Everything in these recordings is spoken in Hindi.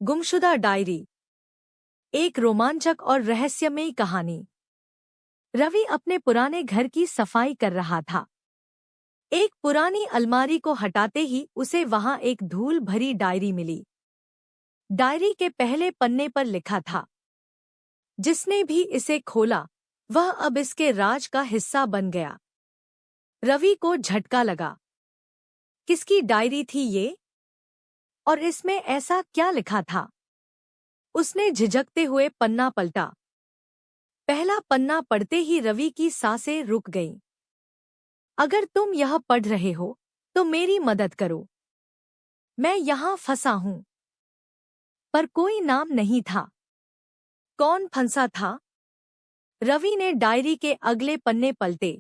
गुमशुदा डायरी। एक रोमांचक और रहस्यमयी कहानी। रवि अपने पुराने घर की सफाई कर रहा था। एक पुरानी अलमारी को हटाते ही उसे वहां एक धूल भरी डायरी मिली। डायरी के पहले पन्ने पर लिखा था, जिसने भी इसे खोला वह अब इसके राज का हिस्सा बन गया। रवि को झटका लगा। किसकी डायरी थी ये? और इसमें ऐसा क्या लिखा था? उसने झिझकते हुए पन्ना पलटा। पहला पन्ना पढ़ते ही रवि की सांसें रुक गईं। अगर तुम यह पढ़ रहे हो तो मेरी मदद करो, मैं यहां फंसा हूं। पर कोई नाम नहीं था। कौन फंसा था? रवि ने डायरी के अगले पन्ने पलटे।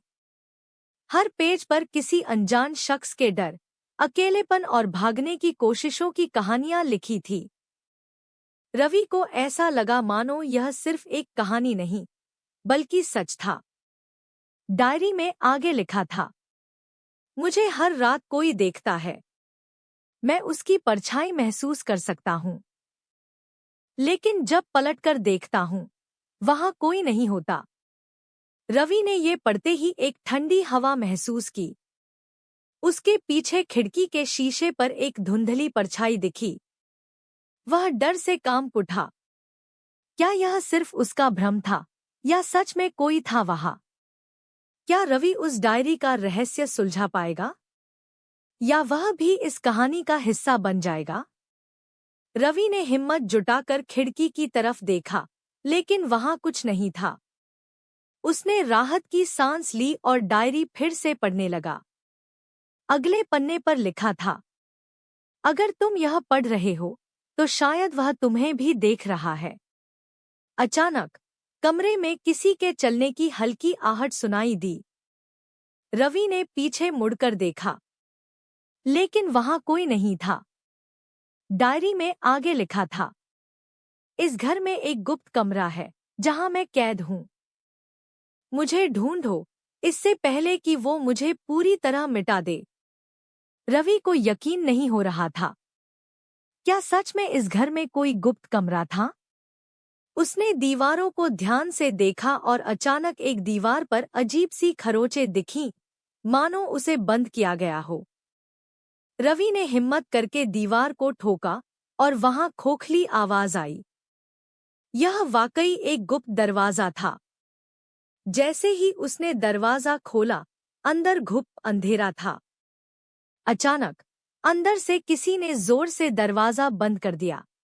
हर पेज पर किसी अनजान शख्स के डर, अकेलेपन और भागने की कोशिशों की कहानियां लिखी थी। रवि को ऐसा लगा मानो यह सिर्फ एक कहानी नहीं, बल्कि सच था। डायरी में आगे लिखा था, मुझे हर रात कोई देखता है। मैं उसकी परछाई महसूस कर सकता हूँ। लेकिन जब पलटकर देखता हूँ, वहां कोई नहीं होता। रवि ने ये पढ़ते ही एक ठंडी हवा महसूस की। उसके पीछे खिड़की के शीशे पर एक धुंधली परछाई दिखी। वह डर से कांप उठा। क्या यह सिर्फ उसका भ्रम था, या सच में कोई था वहां? क्या रवि उस डायरी का रहस्य सुलझा पाएगा, या वह भी इस कहानी का हिस्सा बन जाएगा? रवि ने हिम्मत जुटाकर खिड़की की तरफ देखा, लेकिन वहां कुछ नहीं था। उसने राहत की सांस ली और डायरी फिर से पढ़ने लगा। अगले पन्ने पर लिखा था, अगर तुम यह पढ़ रहे हो तो शायद वह तुम्हें भी देख रहा है। अचानक कमरे में किसी के चलने की हल्की आहट सुनाई दी। रवि ने पीछे मुड़कर देखा, लेकिन वहां कोई नहीं था। डायरी में आगे लिखा था, इस घर में एक गुप्त कमरा है जहां मैं कैद हूं। मुझे ढूंढो इससे पहले कि वो मुझे पूरी तरह मिटा दे। रवि को यकीन नहीं हो रहा था। क्या सच में इस घर में कोई गुप्त कमरा था? उसने दीवारों को ध्यान से देखा और अचानक एक दीवार पर अजीब सी खरोंचें दिखीं, मानो उसे बंद किया गया हो। रवि ने हिम्मत करके दीवार को ठोका और वहां खोखली आवाज आई। यह वाकई एक गुप्त दरवाजा था। जैसे ही उसने दरवाजा खोला, अंदर घुप अंधेरा था। अचानक अंदर से किसी ने जोर से दरवाजा बंद कर दिया।